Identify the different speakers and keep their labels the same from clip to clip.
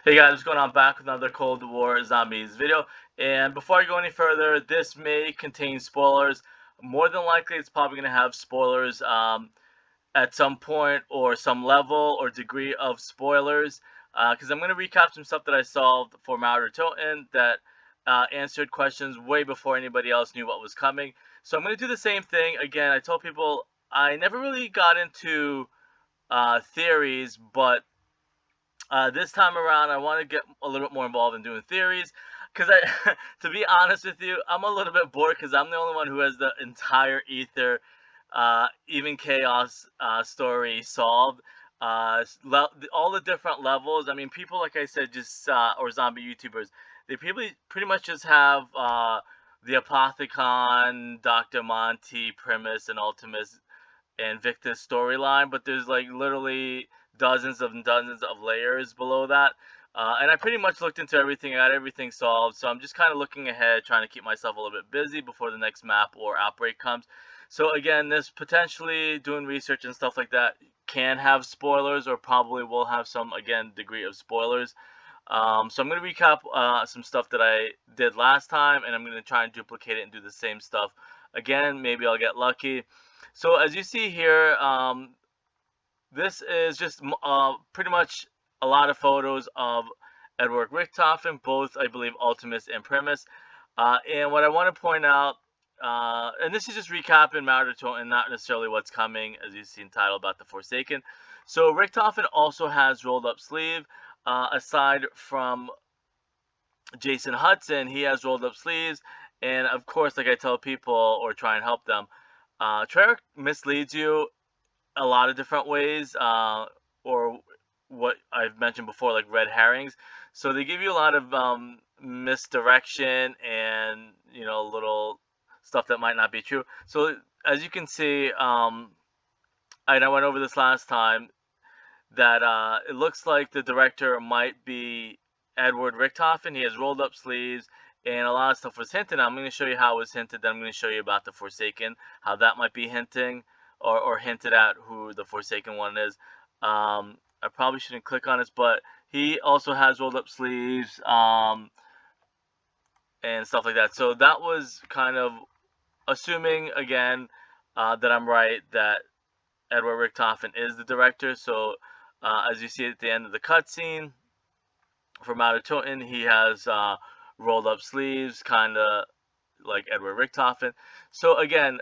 Speaker 1: Hey guys, what's going on? Back with another Cold War Zombies video. And before I go any further, this may contain spoilers. More than likely, it's probably going to have spoilers at some point, or some level or degree of spoilers. Because I'm going to recap some stuff that I solved for Maurer Toten that answered questions way before anybody else knew what was coming. So I'm going to do the same thing. Again, I told people I never really got into theories, but this time around, I want to get a little bit more involved in doing theories, because to be honest with you, I'm a little bit bored because I'm the only one who has the entire Aether, even chaos story solved. All the different levels. I mean, people like I said, just or zombie YouTubers, they pretty much just have the Apothecon, Dr. Monty, Primus, and Ultimus and Victor's storyline, but there's like literally dozens and dozens of layers below that. And I pretty much looked into everything, I got everything solved, so I'm just kind of looking ahead, trying to keep myself a little bit busy before the next map or outbreak comes. So again, this potentially doing research and stuff like that can have spoilers, or probably will have some, again, degree of spoilers. So I'm going to recap some stuff that I did last time, and I'm going to try and duplicate it and do the same stuff again. Maybe I'll get lucky. So as you see here, this is just pretty much a lot of photos of Edward Richtofen, both, I believe, Ultimus and Primus. And what I want to point out, and this is just recapping Maurer and not necessarily what's coming, as you see in title about the Forsaken. So Richtofen also has rolled up sleeve. Aside from Jason Hudson, he has rolled up sleeves. And of course, like I tell people or try and help them, Treyarch misleads you a lot of different ways, or what I've mentioned before, like red herrings. So they give you a lot of misdirection and little stuff that might not be true. So as you can see, I went over this last time, that it looks like the director might be Edward Richtofen. He has rolled up sleeves, and a lot of stuff was hinted. I'm going to show you how it was hinted. Then I'm going to show you about the Forsaken, how that might be hinting or hinted at who the Forsaken one is. I probably shouldn't click on this, but he also has rolled up sleeves and stuff like that. So that was kind of assuming, again, that I'm right, that Edward Richtofen is the director. So as you see at the end of the cutscene for Maurer Toten, he has rolled up sleeves, kind of like Edward Richtofen. So again,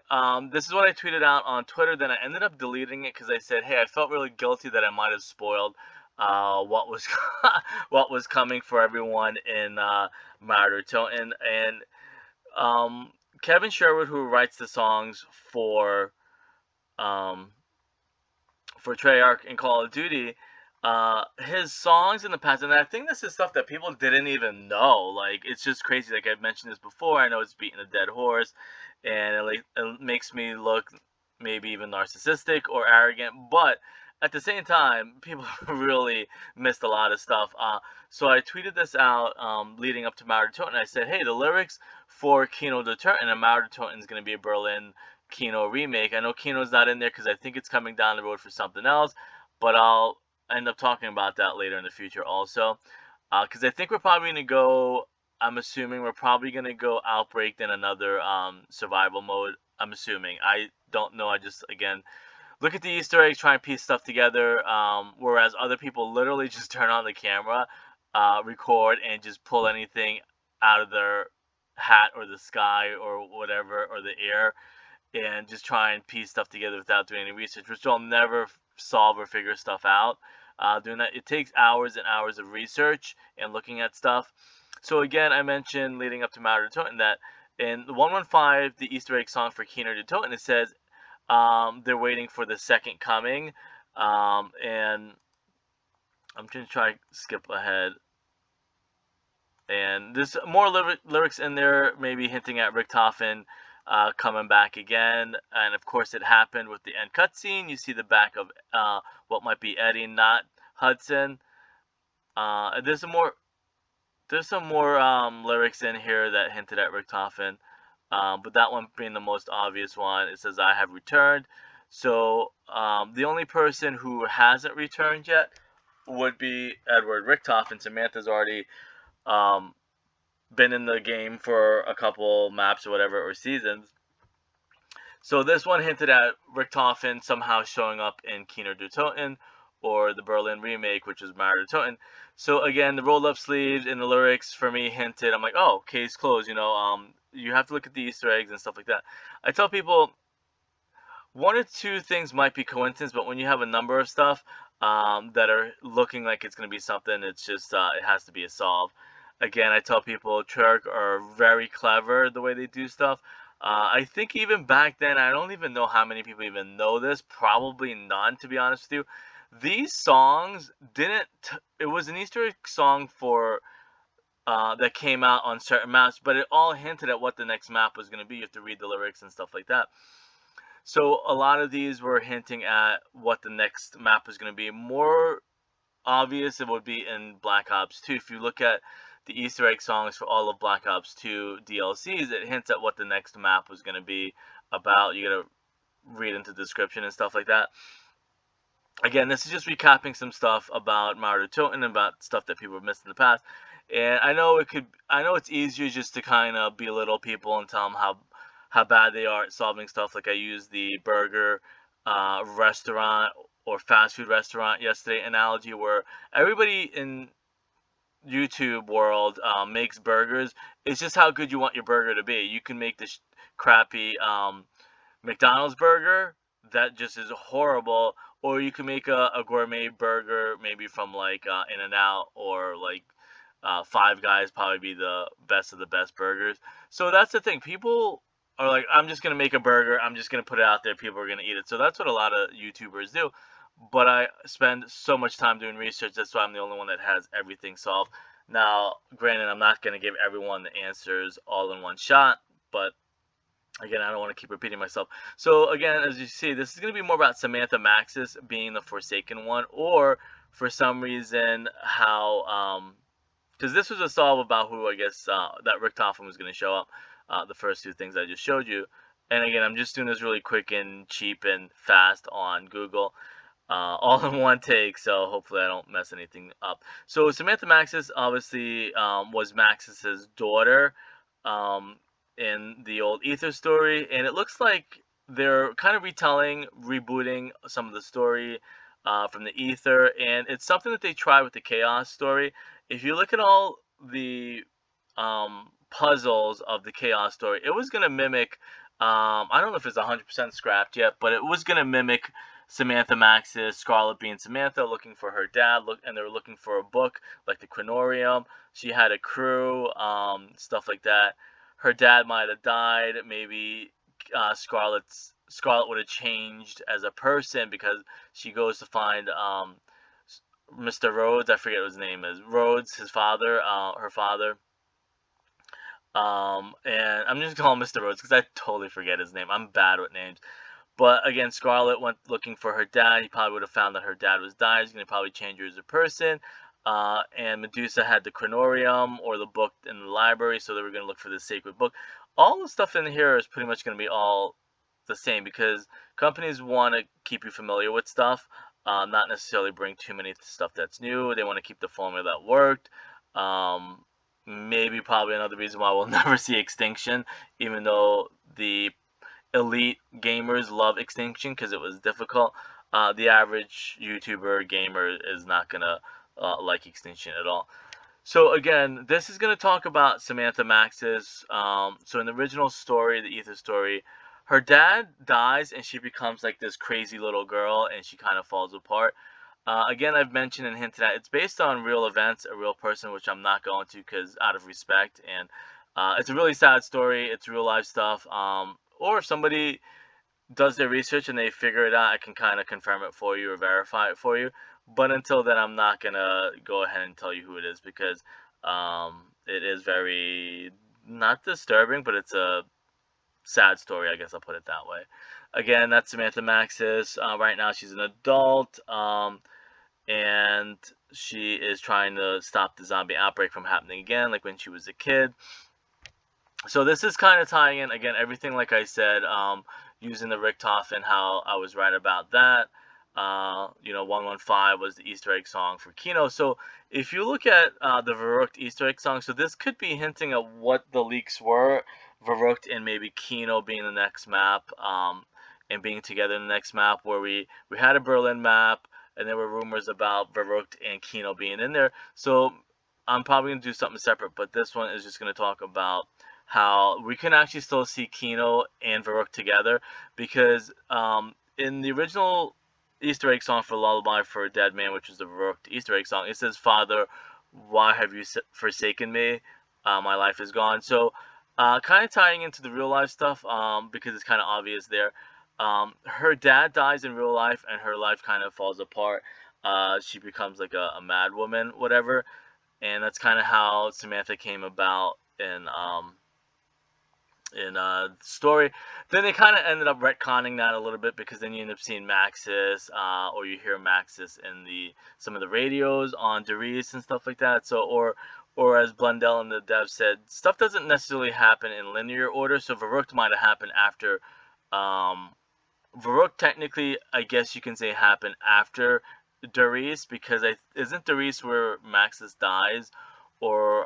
Speaker 1: this is what I tweeted out on Twitter. Then I ended up deleting it because I said, hey, I felt really guilty that I might have spoiled what was what was coming for everyone in Maurer Toten. And Kevin Sherwood, who writes the songs um, for Treyarch in Call of Duty, his songs in the past, and I think this is stuff that people didn't even know. Like, it's just crazy. Like, I've mentioned this before. I know it's beating a dead horse, and it makes me look maybe even narcissistic or arrogant, but at the same time, people really missed a lot of stuff. So I tweeted this out leading up to Maurer Toten. I said, hey, the lyrics for Kino de Turton, and Maurer Toten is going to be a Berlin Kino remake. I know Kino's not in there because I think it's coming down the road for something else, but I'll end up talking about that later in the future also. Because I think we're probably going to go, I'm assuming we're probably going to go Outbreak, then another survival mode. I'm assuming. I don't know. I just, again, look at the Easter eggs, try and piece stuff together, whereas other people literally just turn on the camera, record, and just pull anything out of their hat or the sky or whatever, or the air, and just try and piece stuff together without doing any research, which I'll never solve or figure stuff out. Doing that, it takes hours and hours of research and looking at stuff. So again, I mentioned leading up to Maurer de Toten that in the 115, the Easter egg song for Kino de Toten, it says they're waiting for the second coming, and I'm going to try to skip ahead. And there's more lyrics in there, maybe hinting at Richtofen coming back again. And of course, it happened with the end cutscene. You see the back of what might be Eddie, not Hudson. There's some more lyrics in here that hinted at Richtofen. But that one being the most obvious one. It says, I have returned. So the only person who hasn't returned yet would be Edward Richtofen, and Samantha's already um, been in the game for a couple maps or whatever, or seasons. So this one hinted at Richtofen somehow showing up in Keener du Toten, or the Berlin remake, which was Mara du Toten. So again, the rolled up sleeves in the lyrics for me hinted. I'm like, oh, case closed. You have to look at the Easter eggs and stuff like that. I tell people one or two things might be coincidence, but when you have a number of stuff that are looking like it's going to be something, it's just it has to be a solve. Again, I tell people Treyarch are very clever the way they do stuff. I think even back then, I don't even know how many people even know this. Probably none, to be honest with you. These songs didn't. It was an Easter egg song for that came out on certain maps, but it all hinted at what the next map was going to be. You have to read the lyrics and stuff like that. So a lot of these were hinting at what the next map was going to be. More obvious it would be in Black Ops 2. If you look at the Easter egg songs for all of Black Ops 2 DLCs, it hints at what the next map was going to be about. You got to read into the description and stuff like that. Again, this is just recapping some stuff about Mario Toten and about stuff that people have missed in the past. And I know it's easier just to kind of belittle people and tell them how bad they are at solving stuff. Like I used the burger restaurant or fast food restaurant yesterday analogy, where everybody in YouTube world makes burgers. It's just how good you want your burger to be. You can make this crappy McDonald's burger that just is horrible, or you can make a gourmet burger maybe from like In-N-Out, or like Five Guys, probably be the best of the best burgers. So that's the thing. People are like, I'm just gonna make a burger. I'm just gonna put it out there. People are gonna eat it. So that's what a lot of YouTubers do. But I spend so much time doing research. That's why I'm the only one that has everything solved. Now, granted, I'm not gonna give everyone the answers all in one shot, but again, I don't want to keep repeating myself. So again, as you see, this is going to be more about Samantha Maxis being the Forsaken One, or for some reason how because this was a solve about who I guess that Richtofen was going to show up. The first two things I just showed you, and again, I'm just doing this really quick and cheap and fast on Google. All in one take, so hopefully I don't mess anything up. So Samantha Maxis obviously was Maxis's daughter um, in the old Aether story, and it looks like they're kind of retelling, rebooting some of the story from the Aether, and it's something that they tried with the Chaos story. If you look at all the puzzles of the Chaos story, it was going to mimic. I don't know if it's 100% scrapped yet, but it was going to mimic Samantha Maxis, Scarlet being Samantha, looking for her dad, and they were looking for a book like the Quinorium. She had a crew, stuff like that. Her dad might have died. Maybe Scarlet would have changed as a person because she goes to find Mr. Rhodes. I forget what his name is. Rhodes, his father, her father. And I'm just calling him Mr. Rhodes because I totally forget his name. I'm bad with names. But again, Scarlet went looking for her dad. He probably would have found that her dad was dying. He's going to probably change her as a person. And Medusa had the Chronorium, or the book in the library, so they were going to look for the sacred book. All the stuff in here is pretty much going to be all the same, because companies want to keep you familiar with stuff, not necessarily bring too many stuff that's new. They want to keep the formula that worked. Maybe probably another reason why we'll never see Extinction, even though the elite gamers love Extinction because it was difficult. The average YouTuber gamer is not gonna like Extinction at all. So again, this is gonna talk about Samantha Maxis. So in the original story, the Aether story, her dad dies and she becomes like this crazy little girl, and she kind of falls apart. Again, I've mentioned and hinted at it's based on real events, a real person, which I'm not going to because out of respect. And it's a really sad story. It's real life stuff. Or if somebody does their research and they figure it out, I can kind of confirm it for you or verify it for you. But until then, I'm not gonna go ahead and tell you who it is, because it is very not disturbing, but it's a sad story. I guess I'll put it that way. Again, that's Samantha Maxis. Right now, she's an adult, and she is trying to stop the zombie outbreak from happening again, like when she was a kid. So this is kind of tying in, again, everything like I said, using the Richtofen, how I was right about that. You know, 115 was the Easter egg song for Kino. So if you look at the Verrückt Easter egg song, so this could be hinting at what the leaks were. Verrückt and maybe Kino being the next map, and being together in the next map, where we had a Berlin map, and there were rumors about Verrückt and Kino being in there. So I'm probably gonna do something separate, but this one is just gonna talk about how we can actually still see Kino and Verrückt together, because in the original Easter egg song for Lullaby for a Dead Man, which is the Verrückt Easter egg song, it says, "Father, why have you forsaken me? My life is gone." So, kind of tying into the real life stuff, because it's kind of obvious there. Her dad dies in real life, and her life kind of falls apart. She becomes like a mad woman, whatever, and that's kind of how Samantha came about in story. Then they kind of ended up retconning that a little bit, because then you end up seeing Maxis, or you hear Maxis in some of the radios on Doris and stuff like that. So, or as Blundell and the dev said, stuff doesn't necessarily happen in linear order. So Verrückt might have happened after. Verrückt technically, I guess you can say, happened after Doris, because isn't Doris where Maxis dies, or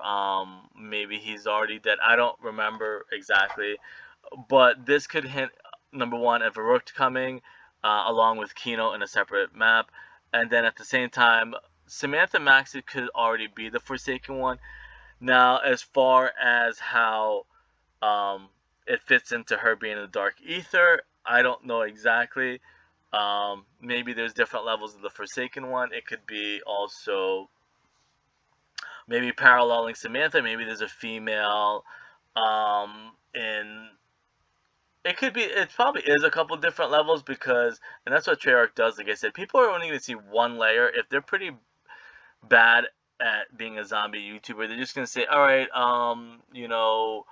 Speaker 1: maybe he's already dead. I don't remember exactly, but this could hint, number one, at Verrückt coming, along with Kino in a separate map, and then at the same time, Samantha Maxis could already be the Forsaken One. Now, as far as how it fits into her being in the Dark Aether, I don't know exactly. Maybe there's different levels of the Forsaken One. It could be also maybe paralleling Samantha. Maybe there's a female, in it could be. It probably is a couple different levels, because, and that's what Treyarch does. Like I said, people are only going to see one layer. If they're pretty bad at being a zombie YouTuber, they're just going to say, all right, you know,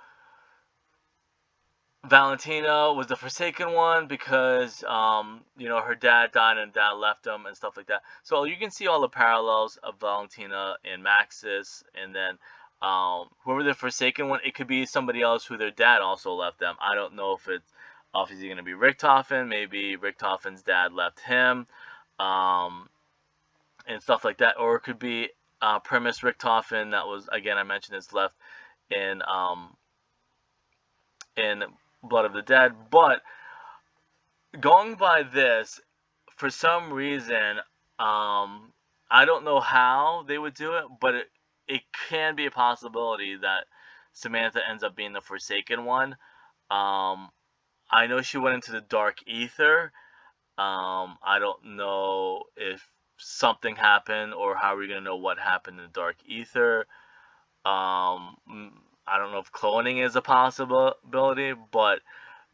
Speaker 1: Valentina was the Forsaken One because, you know, her dad died and dad left them and stuff like that. So you can see all the parallels of Valentina and Maxis, and then whoever the Forsaken One, it could be somebody else who their dad also left them. I don't know if it's obviously going to be Richtofen. Maybe Richtofen's dad left him, um, and stuff like that. Or it could be Primus Richtofen, that was, again, I mentioned, is left in in Blood of the Dead. But going by this, for some reason, I don't know how they would do it, but it can be a possibility that Samantha ends up being the Forsaken One. I know she went into the Dark Aether. I don't know if something happened, or how we're gonna know what happened in the Dark Aether. I don't know if cloning is a possibility, but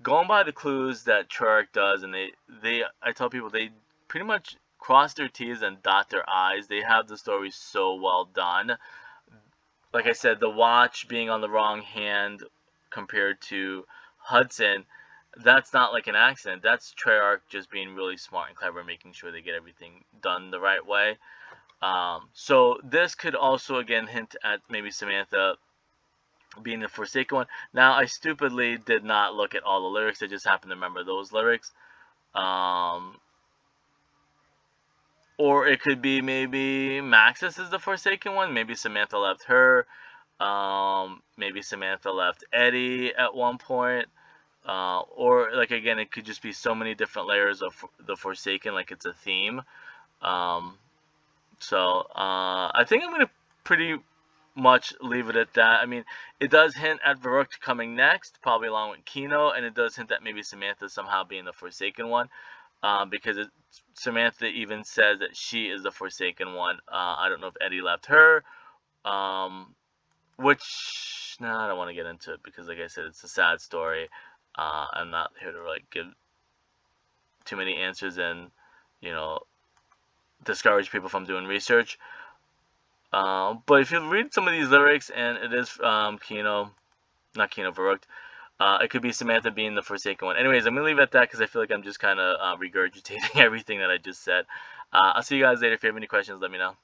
Speaker 1: going by the clues that Treyarch does, and I tell people, they pretty much cross their T's and dot their I's. They have the story so well done. Like I said, the watch being on the wrong hand compared to Hudson, that's not like an accident. That's Treyarch just being really smart and clever, making sure they get everything done the right way. So this could also, again, hint at maybe Samantha being the Forsaken One. Now, I stupidly did not look at all the lyrics. I just happened to remember those lyrics. Or it could be maybe Maxis is the Forsaken One. Maybe Samantha left her. Maybe Samantha left Eddie at one point. Or, like, again, it could just be so many different layers of the Forsaken, like it's a theme. So, I think I'm going to pretty much leave it at that. I mean, it does hint at Verrückt coming next, probably along with Kino, and it does hint at maybe Samantha somehow being the Forsaken One, because Samantha even says that she is the Forsaken One. I don't know if Eddie left her, which, I don't want to get into it, because, like I said, it's a sad story. I'm not here to, like, give too many answers and, you know, discourage people from doing research. But if you read some of these lyrics, and it is Kino, not Kino, Verrückt, it could be Samantha being the Forsaken One. Anyways, I'm going to leave it at that, because I feel like I'm just kind of regurgitating everything that I just said. I'll see you guys later. If you have any questions, let me know.